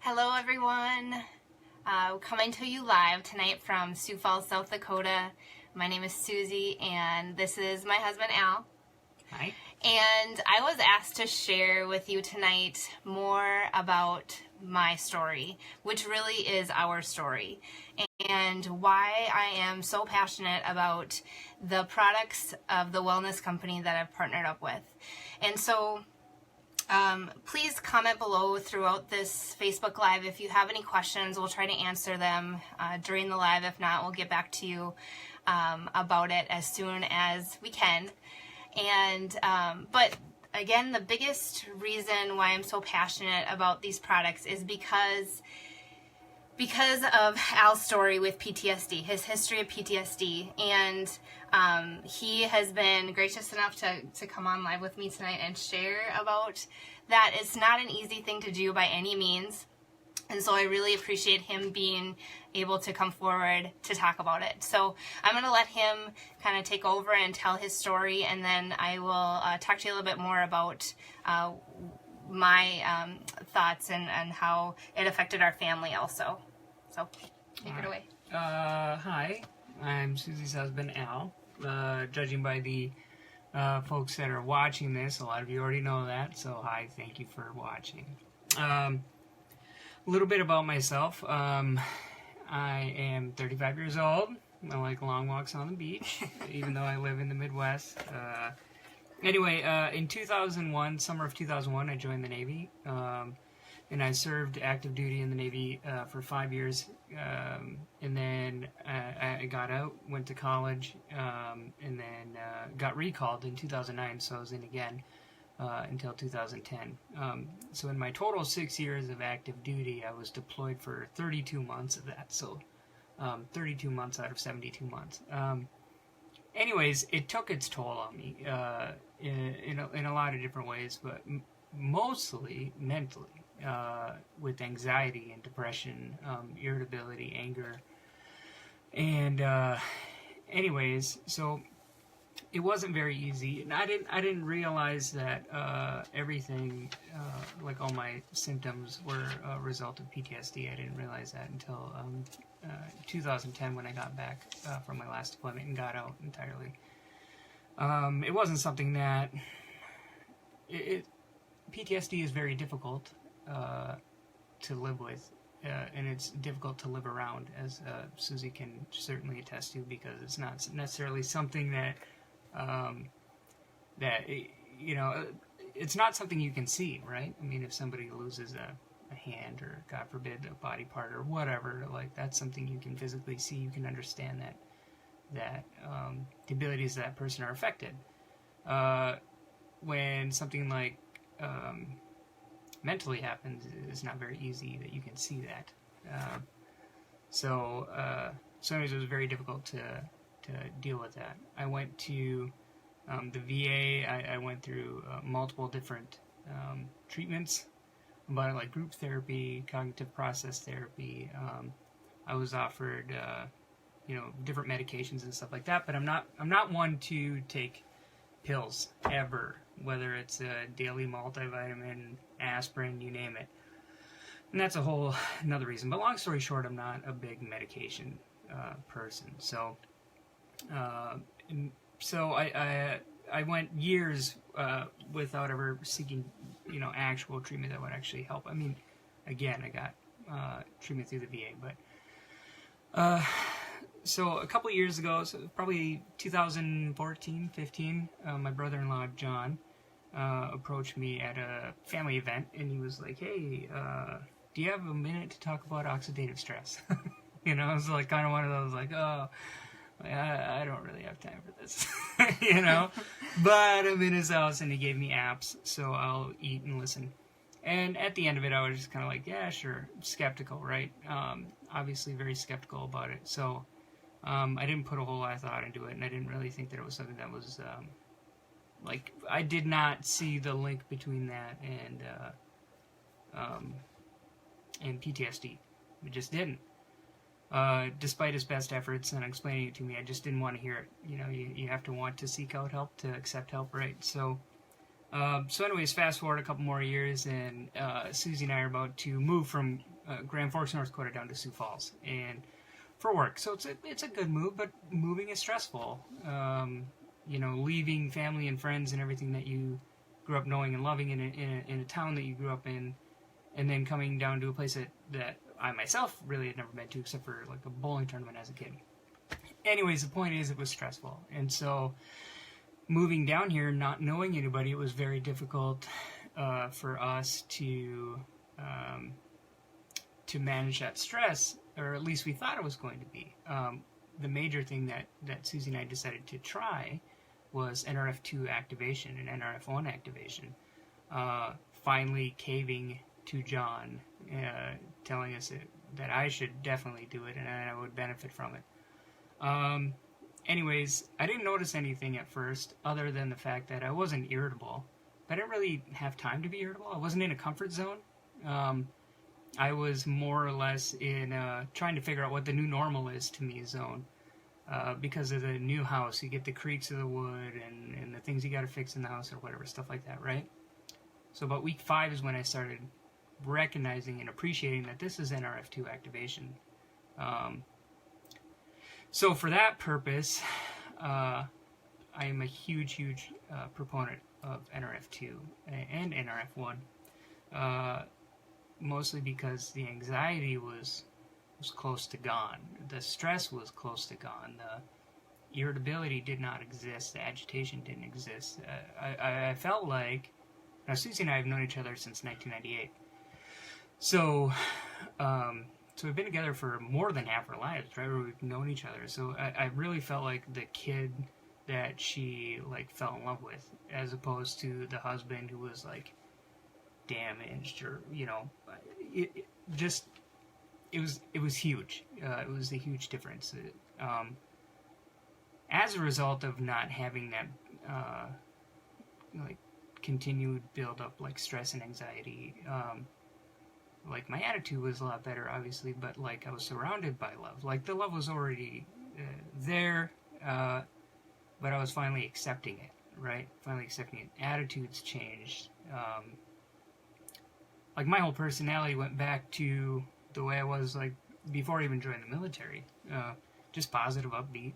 Hello everyone, coming to you live tonight from Sioux Falls, South Dakota. My name is Susie and this is my husband Al. Hi. And I was asked to share with you tonight more about my story, which really is our story, and why I am so passionate about the products of the wellness company that I've partnered up with. And so please comment below throughout this Facebook Live if you have any questions. We'll try to answer them during the live. If not, we'll get back to you about it as soon as we can. And but again, the biggest reason why I'm so passionate about these products is because of Al's story with PTSD, his history of PTSD, and he has been gracious enough to come on live with me tonight and share about that. It's not an easy thing to do by any means, and so I really appreciate him being able to come forward to talk about it. So I'm going to let him kind of take over and tell his story, and then I will talk to you a little bit more about my thoughts and how it affected our family also. So, take it away. Hi, I'm Susie's husband, Al. Judging by the folks that are watching this, a lot of you already know that, so hi, thank you for watching. A little bit about myself. I am 35 years old. I like long walks on the beach, even though I live in the Midwest. Anyway, in 2001, summer of 2001, I joined the Navy. And I served active duty in the Navy for 5 years, and then I got out, went to college, and then got recalled in 2009, so I was in again until 2010. So in my total 6 years of active duty, I was deployed for 32 months of that, so 32 months out of 72 months. Anyways, it took its toll on me in a lot of different ways, but mostly mentally. With anxiety and depression, irritability, anger, and anyways, so it wasn't very easy, and I didn't realize that everything, like all my symptoms, were a result of PTSD. I didn't realize that until 2010 when I got back from my last deployment and got out entirely. It wasn't something that PTSD is very difficult to live with, and it's difficult to live around, as Susie can certainly attest to, because it's not necessarily something that it's not something you can see, right? I mean, if somebody loses a hand, or God forbid a body part or whatever, like, that's something you can physically see. You can understand that the abilities of that person are affected. When something like mentally happens, it's not very easy that you can see that. So anyways, it was very difficult to deal with that. I went to the VA. I went through multiple different treatments, but like group therapy, cognitive process therapy. I was offered different medications and stuff like that, but I'm not one to take pills ever, whether it's a daily multivitamin, aspirin, you name it. And that's a whole another reason. But long story short, I'm not a big medication person. So I went years without ever seeking actual treatment that would actually help. I mean, again, I got treatment through the VA, but so a couple of years ago, so probably 2014, 15, my brother-in-law, John, approached me at a family event, and he was like, hey, do you have a minute to talk about oxidative stress? It was like kind of one of those, like, oh, I don't really have time for this, But I'm in his house, and he gave me apps, so I'll eat and listen. And at the end of it, I was just kind of like, yeah, sure, skeptical, right? Obviously very skeptical about it, so I didn't put a whole lot of thought into it, and I didn't really think that it was something that was, I did not see the link between that and PTSD. It just didn't. Despite his best efforts in explaining it to me, I just didn't want to hear it. You have to want to seek out help to accept help, right? So anyways, fast forward a couple more years, and Susie and I are about to move from Grand Forks, North Dakota, down to Sioux Falls, and for work. So it's a good move, but moving is stressful. Leaving family and friends and everything that you grew up knowing and loving in a town that you grew up in, and then coming down to a place that I myself really had never been to, except for like a bowling tournament as a kid. Anyways, the point is, it was stressful, and so moving down here, not knowing anybody, it was very difficult for us to manage that stress, or at least we thought it was going to be. The major thing that Susie and I decided to try was NRF2 activation and NRF1 activation. Finally caving to John, telling us that I should definitely do it and I would benefit from it. Anyways, I didn't notice anything at first other than the fact that I wasn't irritable. But I didn't really have time to be irritable. I wasn't in a comfort zone. I was more or less in trying to figure out what the new normal is to me zone. Because of the new house, you get the creaks of the wood and the things you got to fix in the house or whatever, stuff like that, right? So about week 5 is when I started recognizing and appreciating that this is NRF2 activation. So for that purpose, I am a huge proponent of NRF2 and NRF1, mostly because the anxiety was close to gone. The stress was close to gone. The irritability did not exist. The agitation didn't exist. I felt like, now Susie and I have known each other since 1998. So we've been together for more than half our lives, right? We've known each other. So I really felt like the kid that she fell in love with, as opposed to the husband who was damaged, or it was huge. It was a huge difference. As a result of not having that continued build up stress and anxiety, my attitude was a lot better, obviously, but I was surrounded by love. The love was already there, but I was finally accepting it, right? Finally accepting it. Attitudes changed. My whole personality went back to the way I was before I even joined the military. Just positive, upbeat.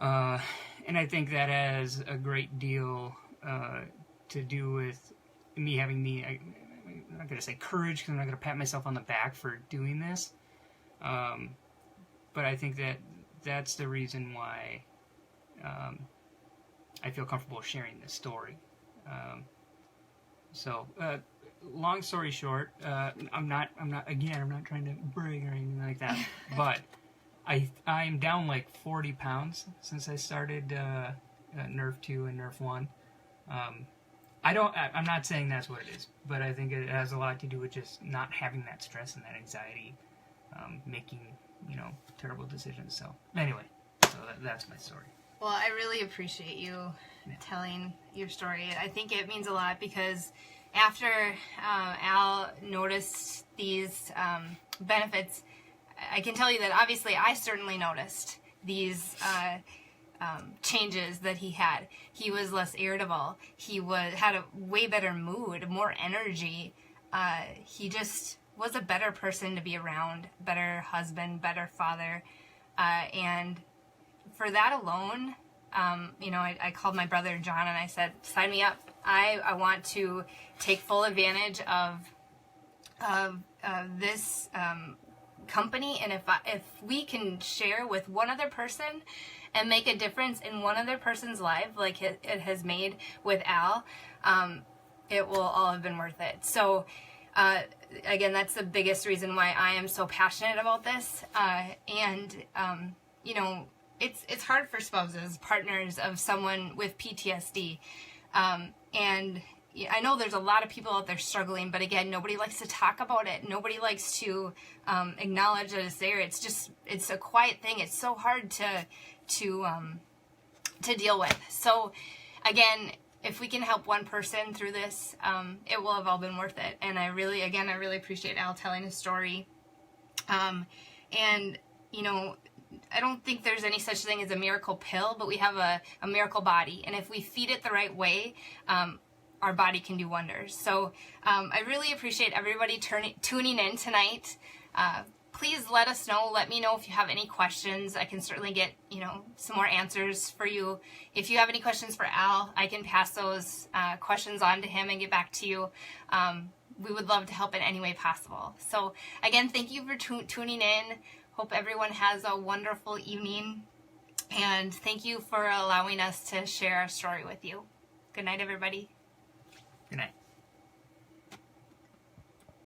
And I think that has a great deal to do with me having I'm not going to say courage, because I'm not going to pat myself on the back for doing this. But I think that's the reason why I feel comfortable sharing this story. Long story short, I'm not trying to brag or anything like that, but I'm down 40 pounds since I started Nerf 2 and Nerf 1. I'm not saying that's what it is, but I think it has a lot to do with just not having that stress and that anxiety, making, terrible decisions. So anyway, that's my story. Well, I really appreciate you telling your story. I think it means a lot, because after Al noticed these benefits, I can tell you that obviously I certainly noticed these changes that he had. He was less irritable. He had a way better mood, more energy. He just was a better person to be around, better husband, better father. And for that alone, I called my brother John and I said, sign me up. I want to take full advantage of this company, and if we can share with one other person and make a difference in one other person's life like it has made with Al, it will all have been worth it. So again, that's the biggest reason why I am so passionate about this. It's hard for spouses, partners of someone with PTSD. And I know there's a lot of people out there struggling, but again, nobody likes to talk about it. Nobody likes to acknowledge that it's there. It's a quiet thing. It's so hard to deal with. So again, if we can help one person through this, it will have all been worth it. And I really appreciate Al telling his story. I don't think there's any such thing as a miracle pill, but we have a miracle body. And if we feed it the right way, our body can do wonders. So I really appreciate everybody tuning in tonight. Please let us know. Let me know if you have any questions. I can certainly get, some more answers for you. If you have any questions for Al, I can pass those questions on to him and get back to you. We would love to help in any way possible. So again, thank you for tuning in. Hope everyone has a wonderful evening. And thank you for allowing us to share our story with you. Good night, everybody. Good night.